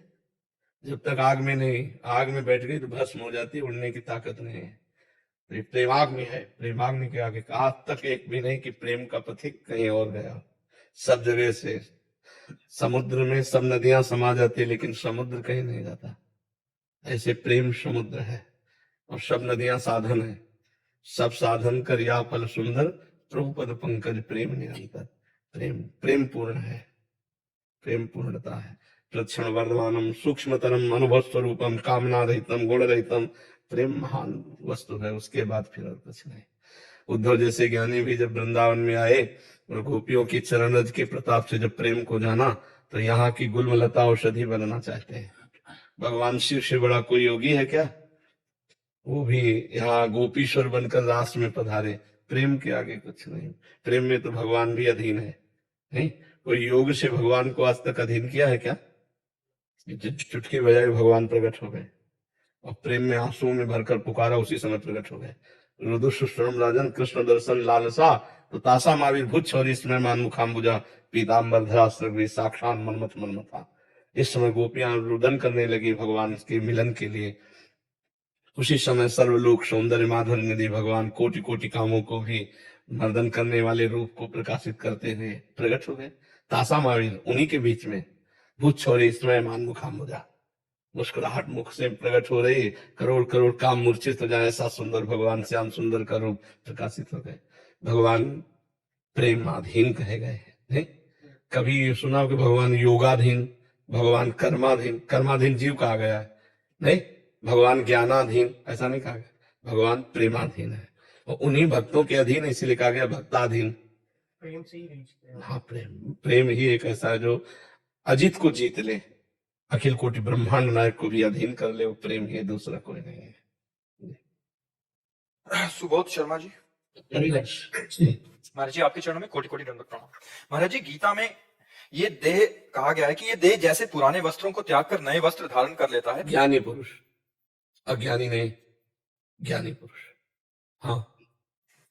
जब तक आग में नहीं, आग में बैठ गई तो भस्म हो जाती है, उड़ने की ताकत नहीं है। तो ये प्रेमाग्नि है, प्रेमाग्नि के आगे आज तक एक भी नहीं कि प्रेम का पथिक कहीं और गया। सब जगह से समुद्र में सब नदियां समा जाती है, लेकिन समुद्र कहीं नहीं जाता। ऐसे प्रेम समुद्र है, और सब नदियां साधन है। सब साधन कर या फल सुंदर, प्रभु पद पंकज प्रेम निरंतर। प्रेम, प्रेम पूर्ण है, प्रेम पूर्णता है। प्रक्षण वर्धमानम सूक्ष्मतरम अनुभव स्वरूपम कामना रहितम गुण रहितम। प्रेम महान वस्तु है, उसके बाद फिर और कुछ नहीं। उद्धव जैसे ज्ञानी भी जब वृंदावन में आए और गोपियों की चरण रज के प्रताप से जब प्रेम को जाना, तो यहाँ की गुलमलता औषधि बनना चाहते हैं। भगवान शिव से बड़ा कोई योगी है क्या? वो भी यहाँ गोपीश्वर बनकर रास में पधारे। प्रेम के आगे कुछ नहीं। प्रेम में तो भगवान भी अधीन है। नहीं, कोई योग से भगवान को आज तक अधीन किया है क्या? चुटकी बजाए भगवान प्रकट हो गए, और प्रेम में आंसुओं में भरकर पुकारा, उसी समय प्रकट हो गए। रुदुष्टम राजन कृष्ण दर्शन लालसा, तो तासा माविर भुज और इसमें मान मुखाम्बुजा, पीताम्बर धरास्त्र साक्षात मनमथ मनमथा। इस समय गोपियां रुदन करने लगी भगवान के मिलन के लिए। उसी समय सर्वलोक सौंदर्य माधुर्य निधि भगवान कोटि कोटि कामों को भी मर्दन करने वाले रूप को प्रकाशित करते हुए प्रकट हो गए। तासा महावीर उन्हीं के बीच में भूत छोड़े इसमें मान मुखाम्बुजा, मुस्कुराहट मुख से प्रकट हो रही, करोड़ करोड़ काम मूर्छित हो जाए, ऐसा सुंदर भगवान श्याम सुंदर का रूप प्रकाशित हो गए। भगवान प्रेमाधीन कहे गए हैं। नहीं, कभी सुना कि भगवान योगाधीन, भगवान कर्माधीन, कर्माधीन जीव कहा गया है। नहीं, भगवान ज्ञानाधीन ऐसा नहीं कहा गया, भगवान प्रेमाधीन है, और उन्हीं भक्तों के अधीन इसलिए कहा गया भक्ताधीन।
प्रेम से ही रीचते हैं।
हाँ, प्रेम, प्रेम ही एक ऐसा है जो अजित को जीत ले, अखिल कोटि ब्रह्मांड नायक को भी अधीन कर ले, वो प्रेम ही है, दूसरा कोई नहीं है।
सुबोध शर्मा जी, महाराज जी आपके चरणों में कोटि कोटि दंडवत प्रणाम। महाराज जी, गीता में ये देह कहा गया है कि ये देह जैसे पुराने वस्त्रों को त्याग कर नए वस्त्र धारण कर लेता है।
ज्ञानी पुरुष, अज्ञानी नहीं, ज्ञानी पुरुष। हाँ,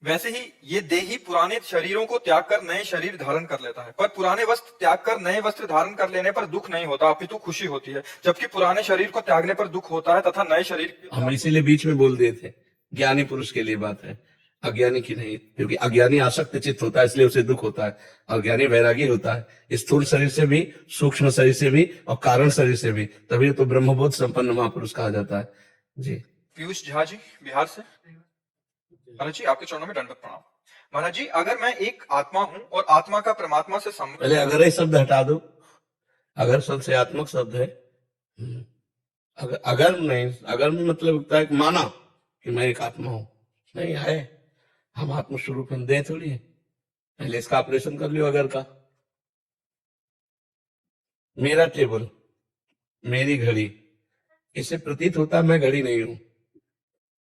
वैसे ही ये देह ही पुराने शरीरों को त्याग कर नए शरीर धारण कर लेता है, पर पुराने वस्त्र त्याग कर नए वस्त्र धारण कर लेने पर दुख नहीं होता, अपितु खुशी होती है, जबकि पुराने शरीर को त्यागने पर दुख होता है तथा नए शरीर।
हम इसीलिए बीच में बोल दिए थे, ज्ञानी पुरुष के लिए बात है, अज्ञानी की नहीं। क्योंकि अज्ञानी आसक्त चित्त होता है, इसलिए उसे दुख होता है, और ज्ञानी वैरागी होता है, स्थूल शरीर से भी, सूक्ष्म शरीर से भी, और कारण शरीर से भी। तभी तो ब्रह्मबोध संपन्न महापुरुष कहा जाता है। जी।
पीयूष झा जी बिहार से, महाराज जी आपके चरणों में दंडवत प्रणाम। महाराज जी, अगर मैं एक आत्मा हूँ और आत्मा का परमात्मा से संबंध,
पहले अगर ये शब्द हटा दो, अगर शब्द से आत्मक शब्द है। अगर नहीं, अगर में मतलब होता है कि माना कि मैं एक आत्मा हूं, नहीं है, हम आत्मस्वरूप हम दे थोड़ी है। पहले इसका ऑपरेशन कर लियो अगर का। मेरा टेबल, मेरी घड़ी, इससे प्रतीत होता है मैं घड़ी नहीं हूं,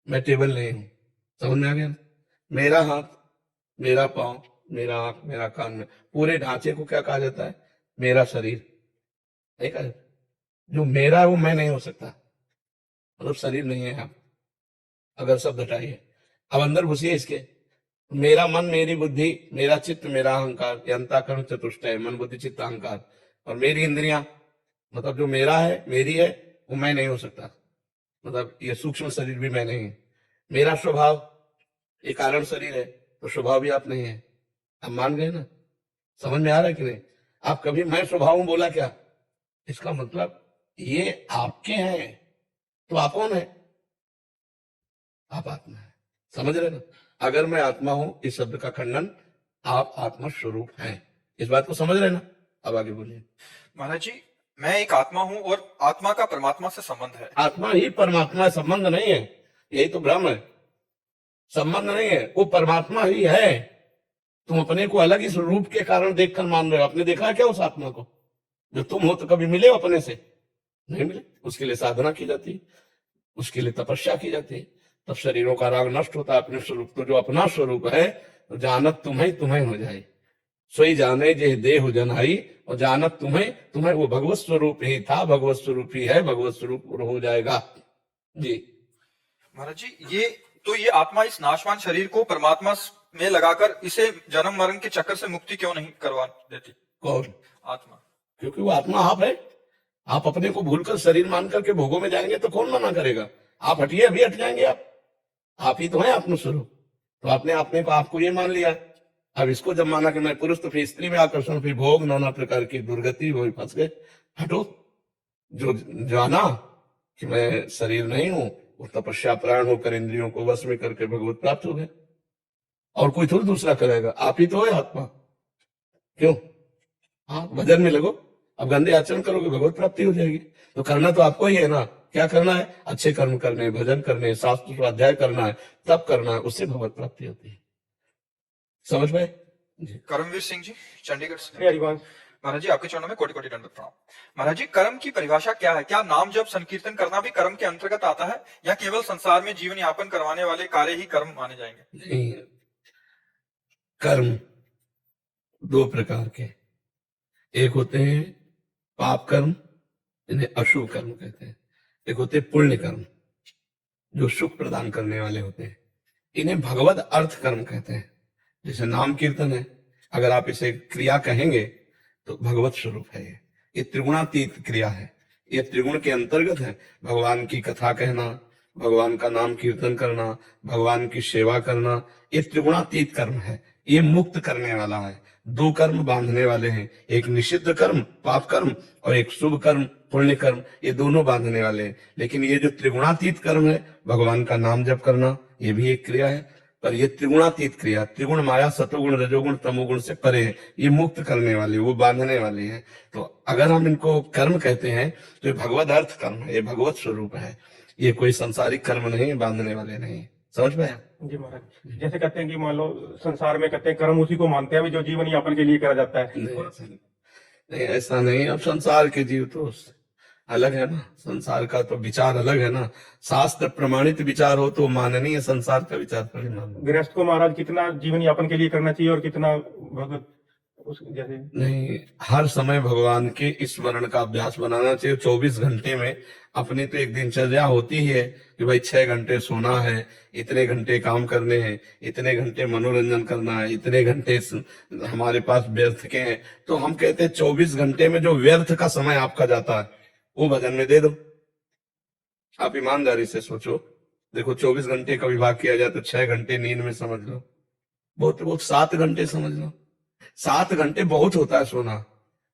मैं टेबल नहीं हूं। समझ में आ गया? मेरा हाथ, मेरा पांव, मेरा आंख, मेरा कान, में पूरे ढांचे को क्या कहा जाता है? मेरा शरीर नहीं कहा जाता। जो मेरा है वो मैं नहीं हो सकता, मतलब शरीर नहीं है। आप अगर शब्द हटाइए, अब अंदर घुसिए इसके, मेरा मन, मेरी बुद्धि, मेरा चित्त, मेरा अहंकार, ये अंतःकरण चतुष्टय है, मन बुद्धि चित्त अहंकार, और मेरी इंद्रियां, मतलब जो मेरा है, मेरी है, वो मैं नहीं हो सकता, मतलब ये सूक्ष्म शरीर भी मैं नहीं है। मेरा स्वभाव, ये कारण शरीर है, तो स्वभाव भी आप नहीं है। आप मान गए ना? समझ में आ रहा है कि नहीं? आप कभी मैं स्वभाव हूं बोला क्या? इसका मतलब ये आपके हैं, तो आप कौन है? आप आत्मा है। समझ रहे ना? अगर मैं आत्मा हूं, इस शब्द का खंडन, आप आत्मा स्वरूप हैं। इस बात को समझ रहे ना? अब आगे बोलिए।
महाराज जी, मैं एक आत्मा हूँ और आत्मा का परमात्मा से संबंध है।
आत्मा ही परमात्मा, संबंध नहीं है, यही तो भ्रम है। संबंध नहीं है, वो परमात्मा ही है। तुम अपने को अलग इस रूप के कारण देखकर मान रहे हो। आपने देखा है क्या उस आत्मा को? जो तुम हो तो कभी मिले हो अपने से? नहीं मिले। उसके लिए साधना की जाती है। उसके लिए तपस्या की जाती है, तब शरीरों का राग नष्ट होता है अपने स्वरूप। तो जो अपना स्वरूप है, तो जानत तुम्हें तुम्हें हो जाए, सोई जाने जे देह जनाई, और जानत तुम्हें तुम्हें, वो भगवत स्वरूप ही था, भगवत स्वरूप ही है, भगवत स्वरूप हो जाएगा जी।
महाराज जी, ये आत्मा इस नाशवान शरीर को परमात्मा में लगाकर इसे जन्म मरण के चक्कर से मुक्ति क्यों नहीं करवा देती?
कौन?
आत्मा।
क्योंकि वो आत्मा आप है। आप अपने को भूलकर शरीर मान करके भोगों में जाएंगे तो कौन मना करेगा? आप हटिए, अभी हट जाएंगे। आप ही तो हैं आत्मस्वरूप। तो आपने अपने को आपको ये मान लिया। अब इसको जब माना कि मैं पुरुष, तो फिर स्त्री में आकर्षण, फिर भोग, नाना प्रकार की दुर्गति, वही फंस गए। हटो। जो जाना कि मैं शरीर नहीं हूं, वो तपस्या प्राण होकर इंद्रियों को वश में करके भगवत प्राप्त हो गए। और कोई थोड़ी दूसरा करेगा, आप ही तो है आत्मा। क्यों? हाँ, भजन में लगो। अब गंदे आचरण करोगे, भगवत प्राप्ति हो जाएगी। तो करना तो आपको ही है ना। क्या करना है? अच्छे कर्म करने, भजन करने, शास्त्र स्वाध्याय करना है, तब करना है, उससे भगवत प्राप्ति होती है। समझ पाए जी?
कर्मवीर सिंह जी, चंडीगढ़ से।
हरिवंश।
महाराज जी, आपके चरणों में कोटि कोटि दंडवत प्रणाम। महाराज जी, कर्म की परिभाषा क्या है? क्या नाम जप संकीर्तन करना भी कर्म के अंतर्गत आता है, या केवल संसार में जीवन यापन करवाने वाले कार्य ही कर्म माने जाएंगे?
नहीं, कर्म दो प्रकार के, एक होते हैं पाप कर्म, इन्हें अशुभ कर्म कहते हैं। एक होते हैं पुण्य कर्म, जो सुख प्रदान करने वाले होते हैं, इन्हें भगवत अर्थ कर्म कहते हैं। जैसे नाम कीर्तन है, अगर आप इसे क्रिया कहेंगे तो भगवत स्वरूप है। ये त्रिगुणातीत क्रिया है, ये त्रिगुण के अंतर्गत है। भगवान की कथा कहना, भगवान का नाम कीर्तन करना, भगवान की सेवा करना, ये त्रिगुणातीत कर्म है। ये मुक्त करने वाला है। दो कर्म बांधने वाले हैं, एक निषिद्ध कर्म पाप कर्म, और एक शुभ कर्म पुण्य कर्म, ये दोनों बांधने वाले हैं। लेकिन ये जो त्रिगुणातीत कर्म है, भगवान का नाम जप करना, ये भी एक क्रिया है। पर ये त्रिगुणातीत क्रिया, त्रिगुण माया, सतोगुण, रजोगुण, तमोगुण से परे है। ये मुक्त करने वाली, वो बांधने वाली है। तो अगर हम इनको कर्म कहते हैं तो ये भगवत अर्थ कर्म है, ये भगवत स्वरूप है। ये कोई संसारिक कर्म नहीं, बांधने वाले नहीं। समझ में आया?
जी महाराज, जैसे कहते हैं कि मान लो संसार में कहते हैं कर्म उसी को मानते हैं अभी जो जीवन यापन के लिए करा जाता है।
नहीं, ऐसा नहीं। अब संसार के जीव तो अलग है ना, संसार का तो विचार अलग है ना। शास्त्र प्रमाणित विचार हो तो माननीय, संसार का विचार थोड़ी मानना।
गृहस्थ को महाराज कितना जीवन यापन के लिए करना चाहिए और कितना भगवत जैसे?
नहीं, हर समय भगवान के स्मरण का अभ्यास बनाना चाहिए। 24 घंटे में अपनी तो एक दिनचर्या होती ही है कि भाई 6 घंटे सोना है, इतने घंटे काम करने हैं, इतने घंटे मनोरंजन करना है, इतने घंटे हमारे पास व्यर्थ के हैं। तो हम कहते हैं 24 घंटे में जो व्यर्थ का समय आपका जाता है, वो भजन में दे दो। आप ईमानदारी से सोचो। देखो, 24 घंटे का विभाग किया जाए तो 6 घंटे नींद में समझ लो, बहुत बहुत 7 घंटे समझ लो। 7 घंटे बहुत होता है सोना।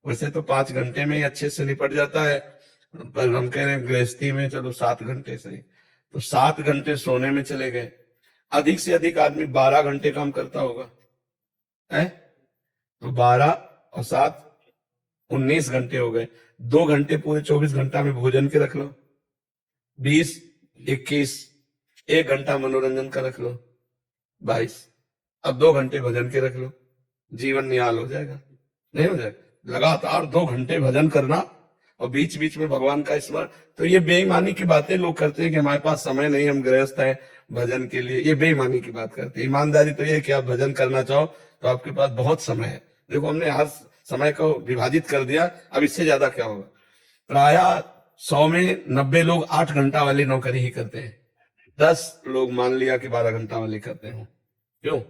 वैसे तो 5 घंटे में ही अच्छे से निपट जाता है, पर हम कह रहे हैं गृहस्थी में चलो 7 घंटे सही। तो 7 घंटे सोने में चले गए। अधिक से अधिक आदमी 12 घंटे काम करता होगा, है? तो 12 और 7 19 घंटे हो गए। 2 घंटे पूरे 24 घंटा में भोजन के रख लो, 20 21, 1 घंटा मनोरंजन का रख लो, 22। अब 2 घंटे भजन के रख लो, जीवन निहाल हो जाएगा। नहीं हो जाएगा? लगातार 2 घंटे भजन करना और बीच बीच में भगवान का स्मरण। तो ये बेईमानी की बातें लोग करते हैं कि हमारे पास समय नहीं, हम गृहस्थ हैं भजन के लिए। ये बेईमानी की बात करते हैं। ईमानदारी तो ये कि आप भजन करना चाहो तो आपके पास बहुत समय है। देखो, हमने हर समय को विभाजित कर दिया, अब इससे ज्यादा क्या होगा। प्राय 100 में 90 लोग 8 घंटा वाली नौकरी ही करते हैं, 10 लोग मान लिया कि 12 घंटा वाली करते हो। क्यों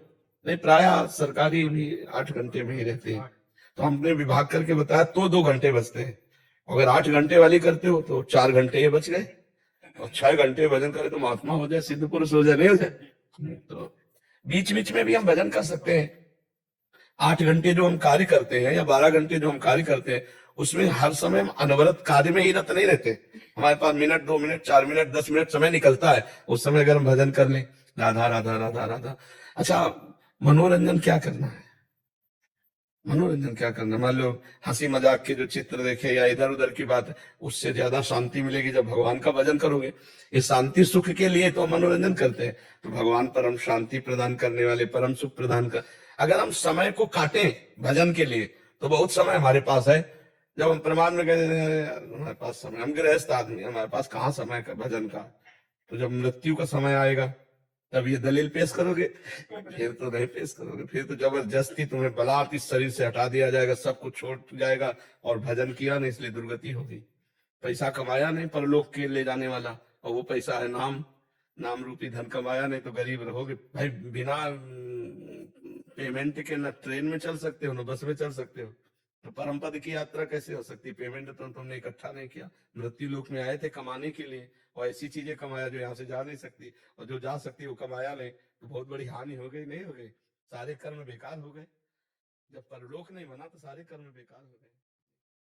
नहीं? प्राय सरकारी भी 8 घंटे में ही रहते हैं। तो हमने विभाग करके बताया तो 2 घंटे बचते हैं। अगर 8 घंटे वाली करते हो तो 4 घंटे ये बच गए, और 6 घंटे भजन करे तो महात्मा हो जाए, सिद्ध पुरुष हो जाए। नहीं हो जाए? तो बीच बीच में भी हम भजन कर सकते हैं। 8 घंटे जो हम कार्य करते हैं या 12 घंटे जो हम कार्य करते हैं, उसमें हर समय हम अनवरत कार्य में ही रत नहीं रहते। हमारे पास मिनट 2 मिनट 4 मिनट 10 मिनट समय निकलता है, उस समय अगर हम भजन कर लें, राधा राधा राधा राधा। अच्छा, मनोरंजन क्या करना है? मनोरंजन क्या करना? मान लो हंसी मजाक के जो चित्र देखे या इधर उधर की बात, उससे ज्यादा शांति मिलेगी जब भगवान का भजन करोगे। ये शांति सुख के लिए तो मनोरंजन करते हैं। तो भगवान परम शांति प्रदान करने वाले, परम सुख प्रदान कर। अगर हम समय को काटें भजन के लिए तो बहुत समय हमारे पास है। जब हम प्रमाण में कहते हैं हमारे पास समय, हम गृहस्थ आदमी, हमारे पास कहाँ समय का भजन का। तो जब मृत्यु का समय आएगा तब ये दलील पेश करोगे? फिर तो नहीं पेश करोगे, फिर तो जबरदस्ती तुम्हें बलात् इस शरीर से हटा दिया जाएगा, सब कुछ छोड़ जाएगा, और भजन किया नहीं इसलिए दुर्गति होगी। पैसा कमाया नहीं परलोक के ले जाने वाला, और वो पैसा है नाम, नाम रूपी धन कमाया नहीं तो गरीब रहोगे भाई। बिना पेमेंट के न ट्रेन में चल सकते हो न बस में चल सकते हो, तो परम पद की यात्रा कैसे हो सकती? पेमेंट तो तुमने इकट्ठा नहीं किया, मृत्यु लोक में आए थे कमाने के लिए, और ऐसी चीजें कमाया जो यहाँ से जा नहीं सकती, और जो जा सकती वो कमाया नहीं, तो बहुत बड़ी हानि हो गई नहीं हो गई? सारे कर्म बेकार हो गए। जब परलोक नहीं बना तो सारे कर्म बेकार हो गए।